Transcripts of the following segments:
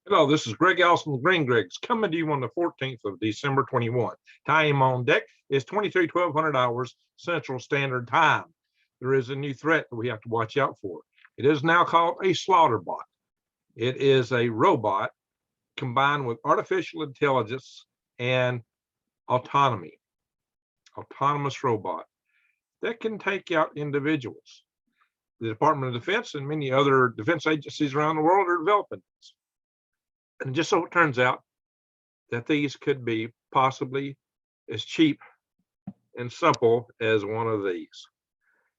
Hello, this is Greg Allison with Green Greg's coming to you on the 14th of December 21. Time on deck is 1200 hours Central Standard Time. There is a new threat that we have to watch out for. It is now called a slaughter bot. It is a robot combined with artificial intelligence and autonomy. Autonomous robot that can take out individuals. The Department of Defense and many other defense agencies around the world are developing this. And just so it turns out that these could be possibly as cheap and simple as one of these.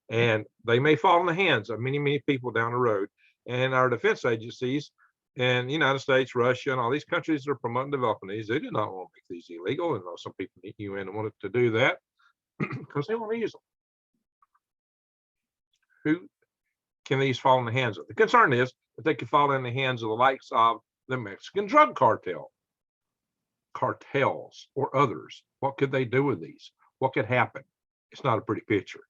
And they may fall in the hands of many, many people down the road. And our defense agencies in the United States, Russia, and all these countries that are promoting developing these, they do not want to make these illegal. And some people in the UN wanted to do that because they want to use them. Who can these fall in the hands of? The concern is that they could fall in the hands of the likes of the Mexican drug cartels, or others. What could they do with these? What could happen? It's not a pretty picture.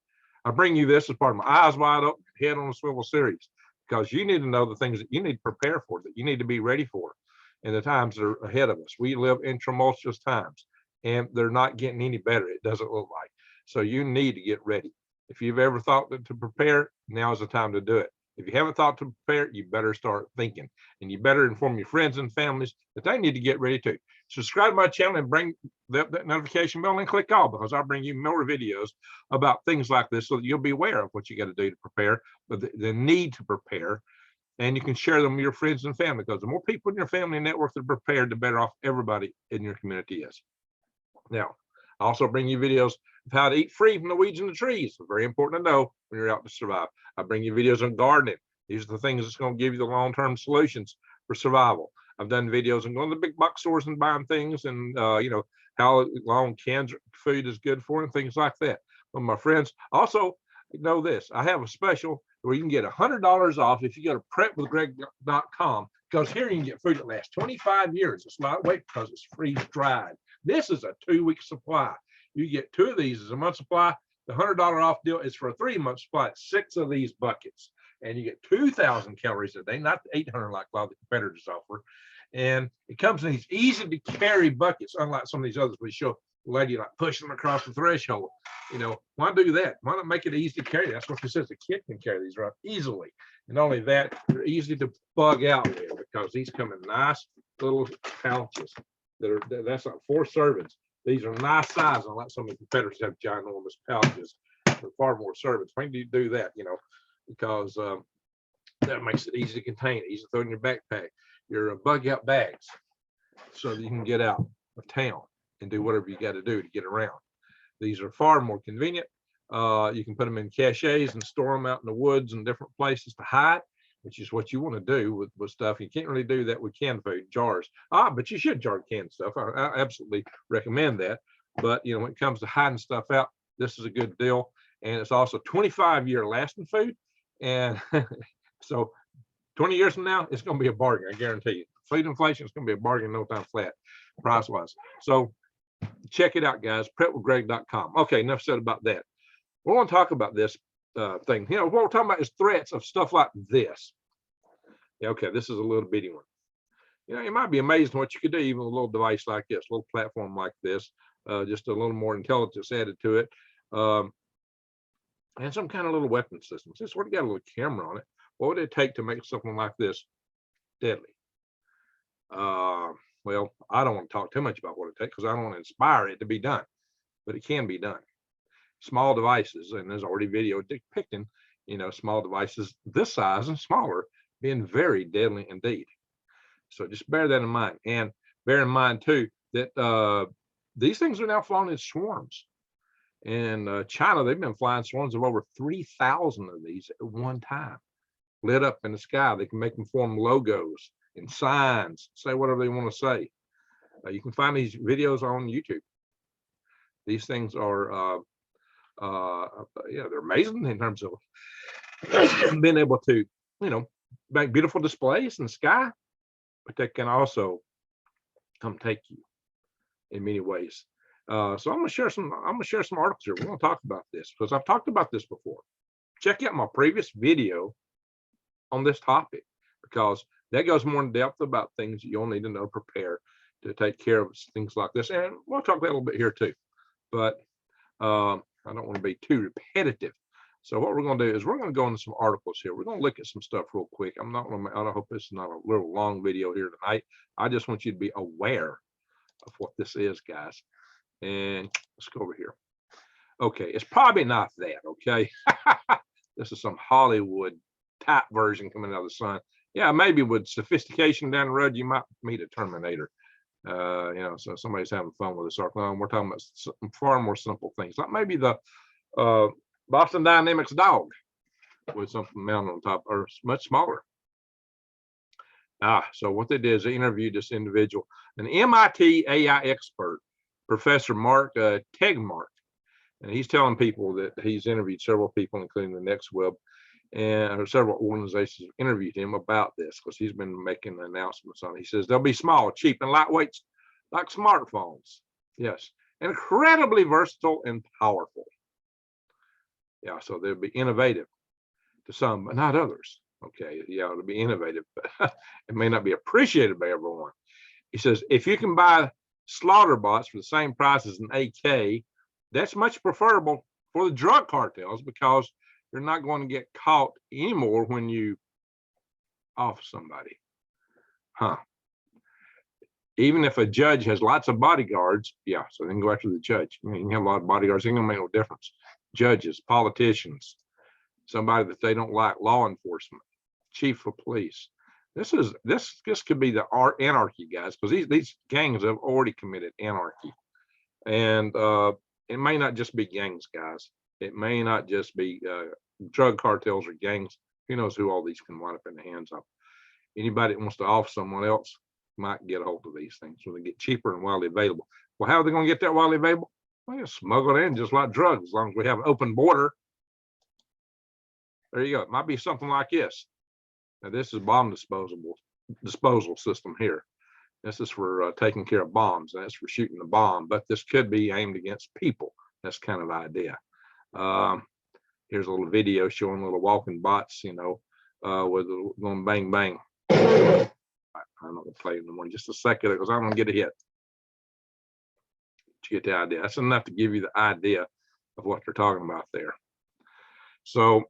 I bring you this as part of my Eyes Wide Open, Head on a Swivel series, because you need to know the things that you need to prepare for, that you need to be ready for in the times that are ahead of us. We live in tumultuous times, and they're not getting any better, it doesn't look like. So you need to get ready. If you've ever thought to prepare, now is the time to do it. If you haven't thought to prepare, you better start thinking, and you better inform your friends and families that they need to get ready too. Subscribe to my channel and bring that notification bell and click all, because I'll bring you more videos about things like this so that you'll be aware of what you got to do to prepare, but the need to prepare, and you can share them with your friends and family, because the more people in your family network that are prepared, the better off everybody in your community is. Now, I also bring you videos of how to eat free from the weeds and the trees. It's very important to know when you're out to survive. I bring you videos on gardening. These are the things that's going to give you the long-term solutions for survival. I've done videos on going to the big box stores and buying things, and how long canned food is good for, and things like that. But my friends, also know this: I have a special where you can get $100 off if you go to prepwithgreg.com, because here you can get food that lasts 25 years. It's lightweight because it's freeze dried. This is a 2-week supply. You get 2 of these as a month supply. The $100 off deal is for a 3-month supply. It's 6 of these buckets, and you get 2,000 calories a day, not the 800 like a lot of the competitors offer. And it comes in these easy to carry buckets, unlike some of these others we show a lady like pushing them across the threshold. Why do that? Why not make it easy to carry? That's what she says. A kid can carry these around easily. And not only that, they're easy to bug out with, because these come in nice little pouches that's like 4 servings. These are nice size, unlike some of the competitors have ginormous pouches for far more servings. Why do you do that? Because that makes it easy to contain, easy to throw in your backpack, your bug out bags, so that you can get out of town and do whatever you got to do to get around. These are far more convenient. You can put them in caches and store them out in the woods and different places to hide, which is what you want to do with stuff. You can't really do that with canned food, jars. But you should jar canned stuff. I absolutely recommend that. But when it comes to hiding stuff out, this is a good deal. And it's also 25-year lasting food. And so 20 years from now, it's going to be a bargain, I guarantee you. Food inflation is going to be a bargain no time flat, price-wise. So check it out, guys, prepwithgreg.com. Okay, enough said about that. We want to talk about this thing. What we're talking about is threats of stuff like this. Yeah, okay, this is a little bitty one. You might be amazed at what you could do even with a little device like this, a little platform like this, just a little more intelligence added to it, and some kind of little weapon system. This sort of got a little camera on it. What would it take to make something like this deadly? Well, I don't want to talk too much about what it takes, because I don't want to inspire it to be done, but it can be done. Small devices, and there's already video depicting, small devices this size and smaller being very deadly indeed. So just bear that in mind, and bear in mind too that these things are now flying in swarms. In China, they've been flying swarms of over 3,000 of these at one time, lit up in the sky. They can make them form logos and signs, say whatever they want to say. You can find these videos on YouTube. These things are they're amazing in terms of being able to make beautiful displays in the sky, but they can also come take you in many ways. So I'm gonna share some articles here. We're gonna talk about this because I've talked about this before. Check out my previous video on this topic, because That goes more in depth about things that you'll need to know, prepare to take care of things like this. And we'll talk about a little bit here too, but I don't want to be too repetitive. So what we're going to do is we're going to go into some articles here. We're going to look at some stuff real quick. I'm not going to, I hope this is not a little long video here tonight. I just want you to be aware of what this is, guys. And let's go over here. Okay, it's probably not that, okay? This is some Hollywood type version coming out of the sun. Yeah, maybe with sophistication down the road, you might meet a Terminator. You know, so somebody's having fun with this article. We're talking about some far more simple things, like maybe the Boston Dynamics dog with something mounted on top, or much smaller. So what they did is they interviewed this individual, an MIT AI expert, Professor Mark Tegmark, and he's telling people that he's interviewed several people, including the Next Web, and several organizations interviewed him about this because he's been making announcements on it. He says they'll be small, cheap, and lightweight, like smartphones. Yes, incredibly versatile and powerful. Yeah, so they'll be innovative to some, but not others. Okay, yeah, it'll be innovative, but it may not be appreciated by everyone. He says if you can buy slaughter bots for the same price as an AK, that's much preferable for the drug cartels because you're not going to get caught anymore when you off somebody. Even if a judge has lots of bodyguards, yeah, so they can go after the judge. I mean, you can have a lot of bodyguards, it ain't gonna make no difference. Judges, politicians, somebody that they don't like, law enforcement, chief of police. This could be the anarchy, guys, because these gangs have already committed anarchy. And it may not just be gangs, guys. It may not just be drug cartels or gangs. Who knows who all these can wind up in the hands of. Anybody that wants to off someone else might get a hold of these things when they get cheaper and widely available. Well, how are they going to get that widely available? Well, you smuggle it in just like drugs, as long as we have an open border. There you go. It might be something like this. Now, this is bomb disposal system here. This is for taking care of bombs. That's for shooting the bomb, but this could be aimed against people. That's kind of the idea. Here's a little video showing little walking bots, you know, with going bang, bang. I'm not going to play it anymore in just a second because I'm going to get a hit. To get the idea. That's enough to give you the idea of what they're talking about there. So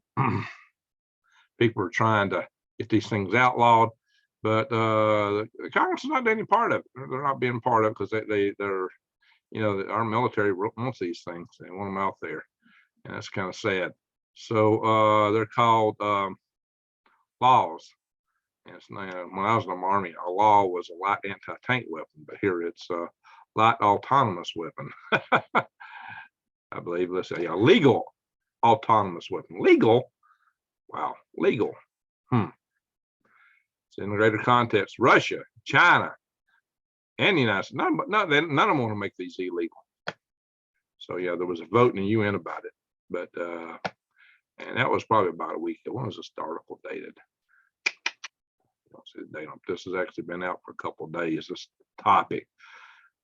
people are trying to get these things outlawed, but the Congress is not doing any part of it. They're not being part of it because they're, you know, our military wants these things. They want them out there, and that's kind of sad. So they're called laws. And it's, when I was in the Army, a law was a light anti-tank weapon, but here it's a light autonomous weapon. I believe, let's say a legal autonomous weapon. Legal? Wow, legal. It's in greater context. Russia, China, and the United States. None of them want to make these illegal. So yeah, there was a vote in the UN about it, but and that was probably about a week. When was this article dated? I don't see the date on it. This has actually been out for a couple of days. This topic.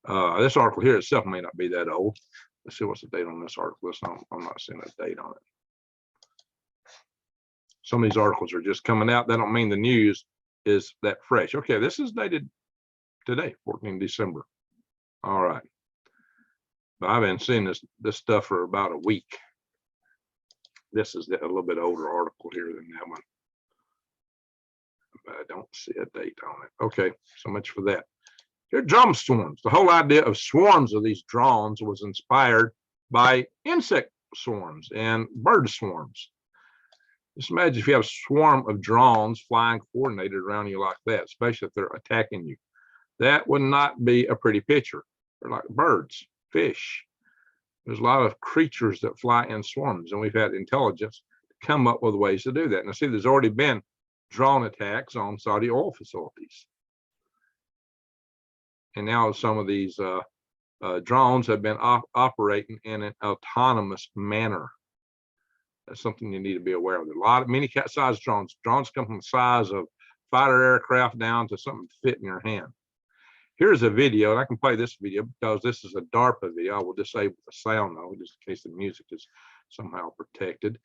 This article here itself may not be that old. Let's see what's the date on this article. I'm not seeing a date on it. Some of these articles are just coming out. That don't mean the news is that fresh. Okay, this is dated today, 14 December. All right. But I've been seeing this stuff for about a week. This is a little bit older article here than that one. But I don't see a date on it. Okay, so much for that. Here are drum swarms. The whole idea of swarms of these drones was inspired by insect swarms and bird swarms. Just imagine if you have a swarm of drones flying coordinated around you like that, especially if they're attacking you. That would not be a pretty picture. They're like birds, fish. There's a lot of creatures that fly in swarms, and we've had intelligence come up with ways to do that. Now, see, there's already been drone attacks on Saudi oil facilities. And now some of these drones have been operating in an autonomous manner. That's something you need to be aware of. There are a lot of many size drones. Drones come from the size of fighter aircraft down to something to fit in your hand. Here's a video, and I can play this video because this is a DARPA video. I will disable the sound though, just in case the music is somehow protected.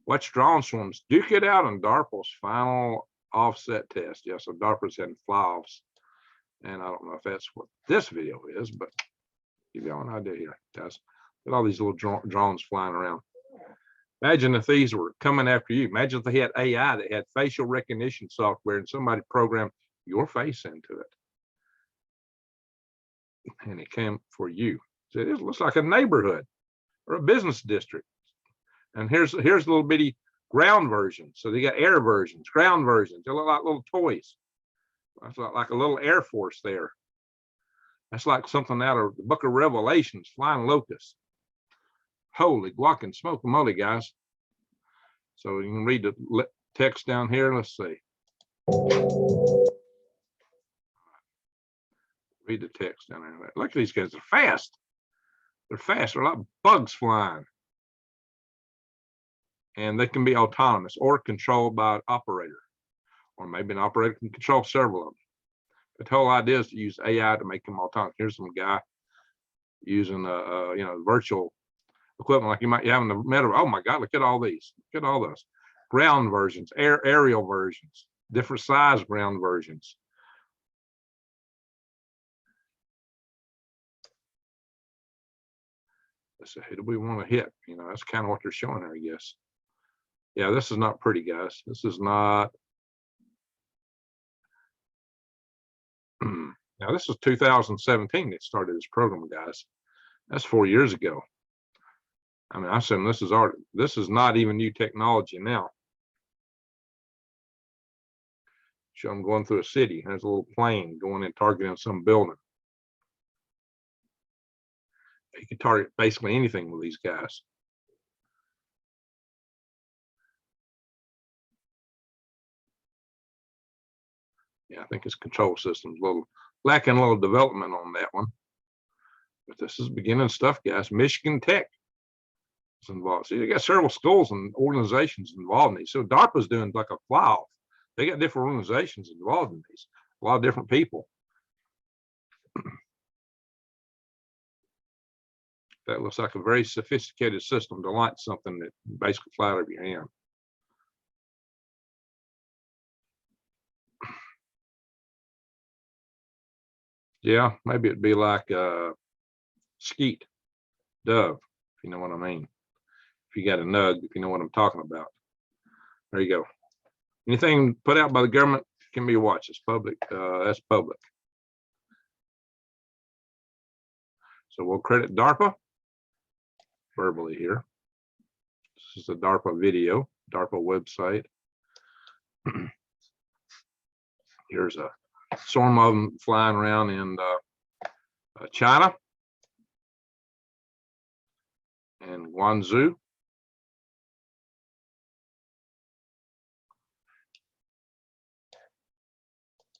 Watch drone swarms duke it out on DARPA's final offset test. Yeah, so DARPA's having fly-offs. And I don't know if that's what this video is, but give y'all an idea here, guys. Look at all these little drones flying around. Imagine if these were coming after you. Imagine if they had AI that had facial recognition software and somebody programmed your face into it. And it came for you. So it looks like a neighborhood or a business district. And here's little bitty ground versions. So they got air versions, ground versions. They look like little toys. That's like a little Air Force there. That's like something out of the Book of Revelations, flying locusts. Holy guac and smoke moly, guys. So you can read the text down here. Let's see. Read the text down there. Look at these guys. They're fast. They're fast. They're like bugs flying. And they can be autonomous or controlled by an operator. Or maybe an operator can control several of them. But the whole idea is to use AI to make them autonomous. Here's some guy using virtual equipment like you might have in the metaverse. Oh my God, look at all these. Look at all those. Ground versions, aerial versions, different size ground versions. Let's see, who do we want to hit? You know, that's kind of what they're showing here, I guess. Yeah, this is not pretty, guys. This is not. Now, this is 2017 that started this program, guys. That's 4 years ago. I mean, I said this is art. This is not even new technology now. So I'm going through a city. There's a little plane going and targeting some building. You can target basically anything with these guys. Yeah, I think it's control systems. Lacking a little development on that one. But this is beginning stuff, guys. Michigan Tech is involved. See, they got several schools and organizations involved in these. So DARPA's doing like a fly-off. They got different organizations involved in these. A lot of different people. That looks like a very sophisticated system to light something that basically fly out of your hand. Yeah, maybe it'd be like skeet, dove, if you know what I mean. If you got a nug, if you know what I'm talking about. There you go. Anything put out by the government can be watched. It's public. That's public. So we'll credit DARPA verbally here. This is a DARPA video, DARPA website. Here's a swarm of them flying around in China and Guangzhou.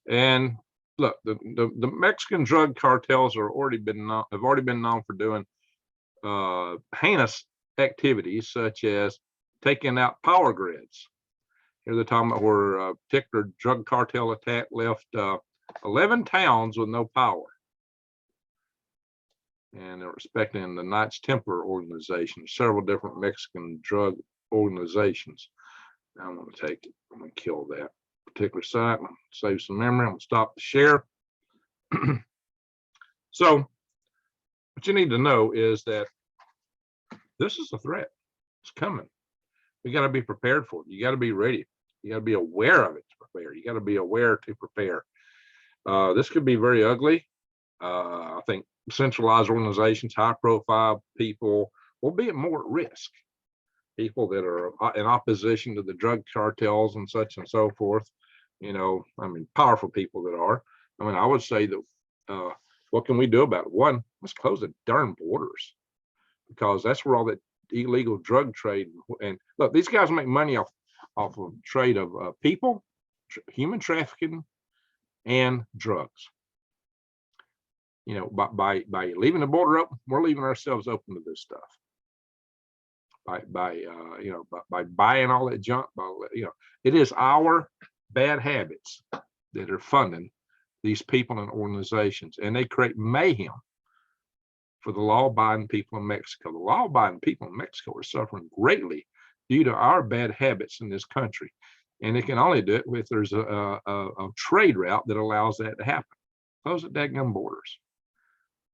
And look, the Mexican drug cartels have already been known for doing heinous activities such as taking out power grids. Here they're talking about where a particular drug cartel attack left 11 towns with no power. And they're respecting the Knights Templar organization, several different Mexican drug organizations. Now I'm going to take it. I'm going to kill that particular site. I'm going to save some memory. I'm going to stop the share. So what you need to know is that this is a threat. It's coming. We got to be prepared for it. You got to be ready. You got to be aware of it to prepare. You got to be aware to prepare. This could be very ugly. I think centralized organizations, high profile people will be more at risk. People that are in opposition to the drug cartels and such and so forth. You know, I mean, powerful people that are. I mean, I would say that what can we do about it? One, let's close the darn borders, because that's where all that illegal drug trade, and look, these guys make money off of trade of people, human trafficking, and drugs. You know, by leaving the border open, we're leaving ourselves open to this stuff. By buying all that junk, it is our bad habits that are funding these people and organizations, and they create mayhem for the law-abiding people in Mexico. The law-abiding people in Mexico are suffering greatly due to our bad habits in this country. And it can only do it if there's a trade route that allows that to happen. Close the daggum borders.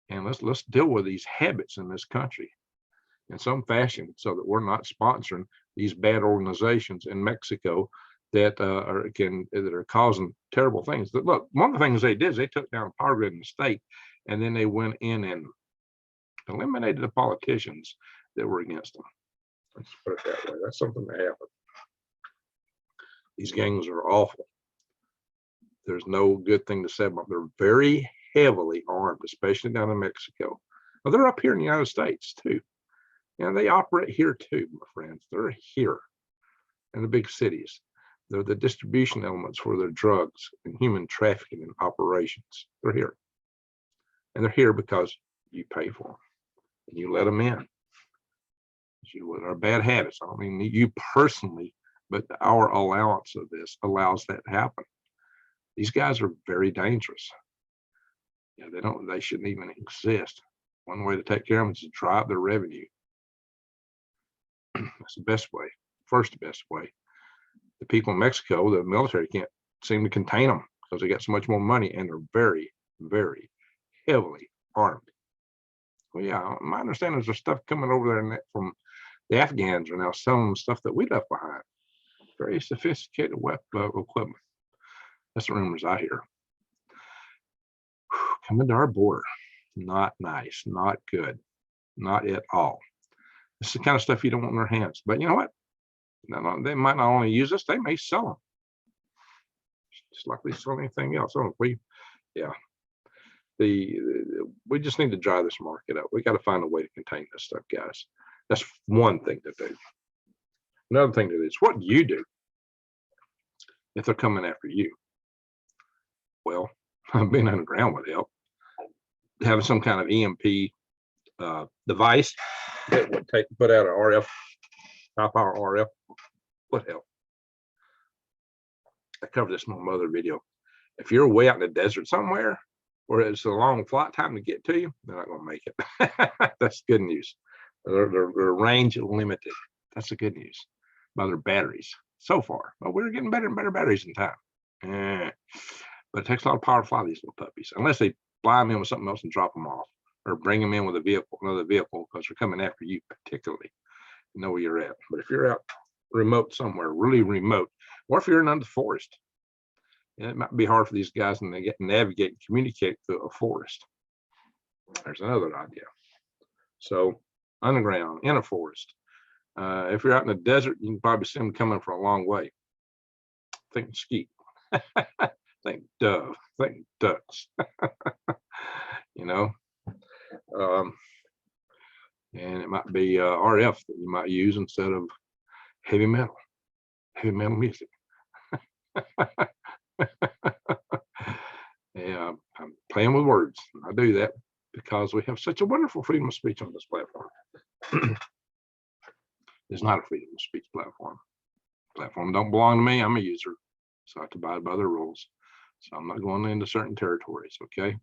And let's deal with these habits in this country in some fashion so that we're not sponsoring these bad organizations in Mexico that are causing terrible things. Look, one of the things they did is they took down a power grid in the state, and then they went in and eliminated the politicians that were against them. Let's put it that way. That's something that happened. These gangs are awful. There's no good thing to say about them. They're very heavily armed, especially down in Mexico. Well, they're up here in the United States too. And they operate here too, my friends. They're here in the big cities. They're the distribution elements for their drugs and human trafficking and operations. They're here. And they're here because you pay for them and you let them in. With our bad habits, I don't mean you personally, but our allowance of this allows that to happen. These guys are very dangerous. Yeah, they shouldn't even exist. One way to take care of them is to drive their revenue. That's the best way, first best way. The people in Mexico, the military can't seem to contain them because they got so much more money and they're very, very heavily armed. Well, yeah, my understanding is there's stuff coming over there from the Afghans are now selling them stuff that we left behind. Very sophisticated equipment. That's the rumors I hear. Coming to our border. Not nice, not good, not at all. This is the kind of stuff you don't want in their hands. But you know what? They might not only use us, they may sell them. Just like we sell anything else. We just need to dry this market up. We got to find a way to contain this stuff, guys. That's one thing to do. Another thing to do is what do you do if they're coming after you? Well, being underground would help. Having some kind of EMP device that would put out an RF, high power RF would help. I covered this in my other video. If you're way out in the desert somewhere where it's a long flight time to get to you, they're not going to make it. That's good news. Their range limited. That's the good news by their batteries so far. But we're getting better and better batteries in time. But it takes a lot of power to fly these little puppies, unless they fly them in with something else and drop them off, or bring them in with another vehicle, because they're coming after you particularly. You know where you're at. But if you're out remote somewhere, really remote, or if you're in the forest, it might be hard for these guys and they get to navigate and communicate through a forest. There's another idea. So underground in a forest. If you're out in the desert, you can probably see them coming from a long way. Think skeet. Think dove. Think ducks. You know. And it might be RF that you might use instead of heavy metal music. Yeah, I'm playing with words. I do that because we have such a wonderful freedom of speech on this platform. It's not a freedom of speech platform. Platform don't belong to me. I'm a user, so I have to abide by the rules. So I'm not going into certain territories. Okay,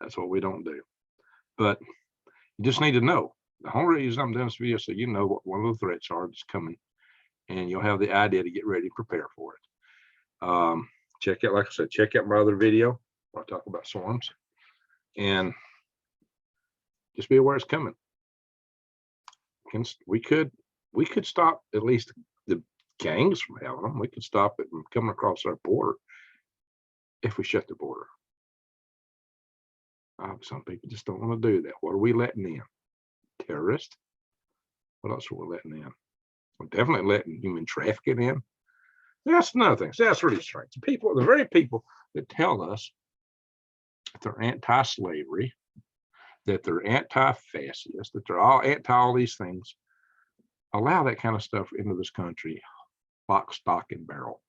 that's what we don't do. But you just need to know. The whole reason I'm doing this video so you know what one of the threats are that's coming, and you'll have the idea to get ready to prepare for it. Check out, like I said, check out my other video where I talk about swarms, and just be aware it's coming. We could stop at least the gangs from having them. We could stop it from coming across our border if we shut the border. Some people just don't want to do that. What are we letting in? Terrorists? What else are we letting in? We're definitely letting human trafficking in. That's another thing. See, that's really strange. The very people that tell us that they're anti-slavery, that they're anti-fascist, that they're all anti all these things, allow that kind of stuff into this country, lock, stock, and barrel.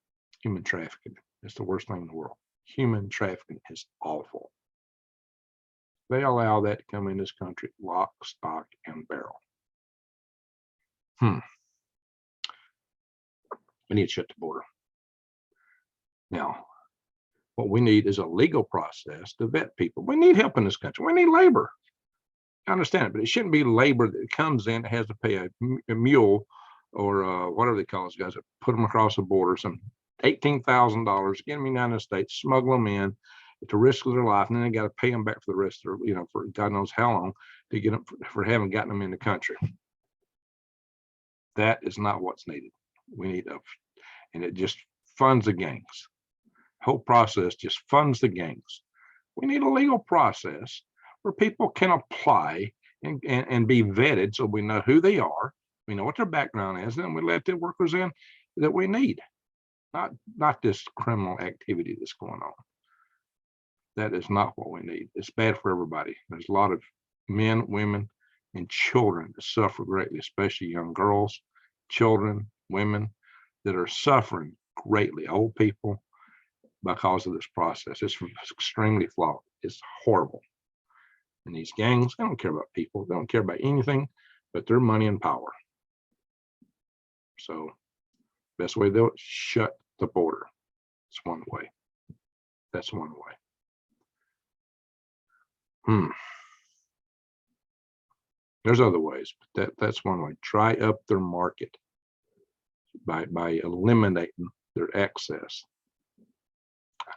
Human trafficking is the worst thing in the world. Human trafficking is awful. They allow that to come in this country, lock, stock, and barrel. We need to shut the border. Now, what we need is a legal process to vet people. We need help in this country. We need labor. I understand it, but it shouldn't be labor that comes in, has to pay a mule or whatever they call those guys that put them across the border, some $18,000, get them in the United States, smuggle them in at the risk of their life, and then they got to pay them back for the rest of their, for God knows how long to get them for having gotten them in the country. That is not what's needed. We need and it just funds the gangs. Whole process just funds the gangs. We need a legal process where people can apply and be vetted so we know who they are, we know what their background is, and we let the workers in that we need. Not this criminal activity that's going on. That is not what we need. It's bad for everybody. There's a lot of men, women, and children that suffer greatly, especially young girls, children, women that are suffering greatly, old people, because of this process. It's extremely flawed. It's horrible. And these gangs, they don't care about people. They don't care about anything but their money and power. So best way to do it, shut the border. It's one way. That's one way. There's other ways, but that's one way. Dry up their market by eliminating their access.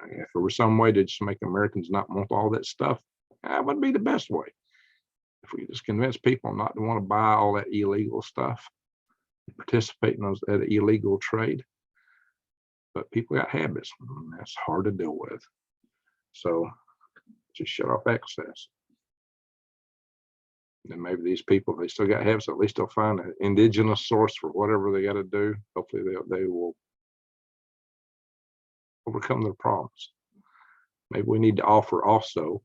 If there was some way to just make Americans not want all that stuff, that would be the best way. If we just convince people not to want to buy all that illegal stuff, participate in that illegal trade. But people got habits, and that's hard to deal with. So just shut off access. And maybe these people, they still got habits, at least they'll find an indigenous source for whatever they got to do. Hopefully they will overcome their problems. Maybe we need to offer also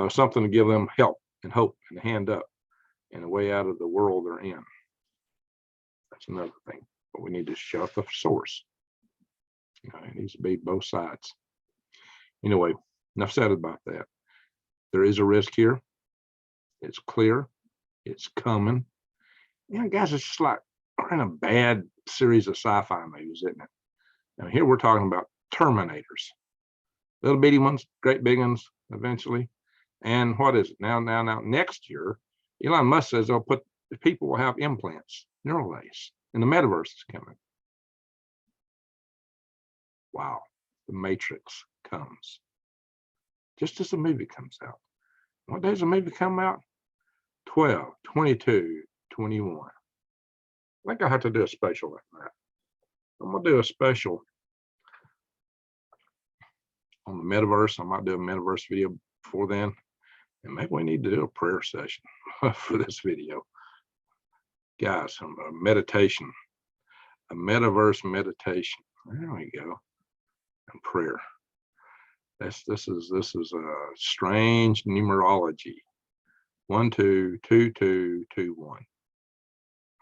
something to give them help and hope and a hand up and a way out of the world they're in. That's another thing. But we need to shut the source. It needs to be both sides. Anyway, enough said about that. There is a risk here. It's clear. It's coming. Guys, it's just like we're in a bad series of sci-fi movies, isn't it? Now, here we're talking about Terminators. Little bitty ones, great big ones, eventually. And what is it? Now, next year, Elon Musk says people will have implants, neural lace, and the metaverse is coming. Wow, the Matrix comes. Just as the movie comes out. What days the movie come out? 12, 22, 21. I think I have to do a special like that. I'm going to do a special on the metaverse. I might do a metaverse video before then. And maybe we need to do a prayer session for this video. Guys, a meditation, a metaverse meditation. There we go. And prayer. This is a strange numerology. 1, 2, 2, 2, 2,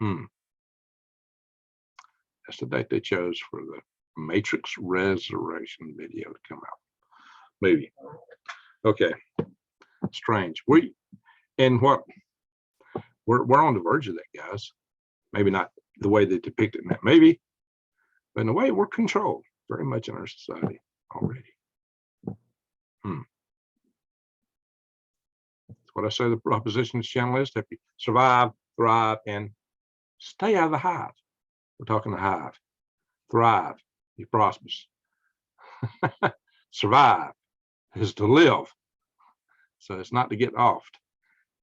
1. That's the date they chose for the Matrix Resurrection video to come out. Maybe. Okay. Strange. We're on the verge of that, guys. Maybe not the way they depict it in that movie, but in a way we're controlled very much in our society already. That's what I say the proposition of this channel is: to help you survive, thrive, and stay out of the hive. We're talking the hive. Thrive, be prosperous. Survive is to live. So it's not to get offed.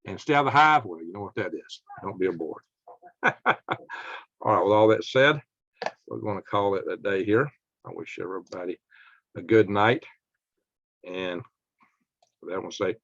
And stay out of the hive, well, you know what that is. Don't be a bore. All right, with all that said, we're going to call it a day here. I wish everybody a good night. And with that, I want to say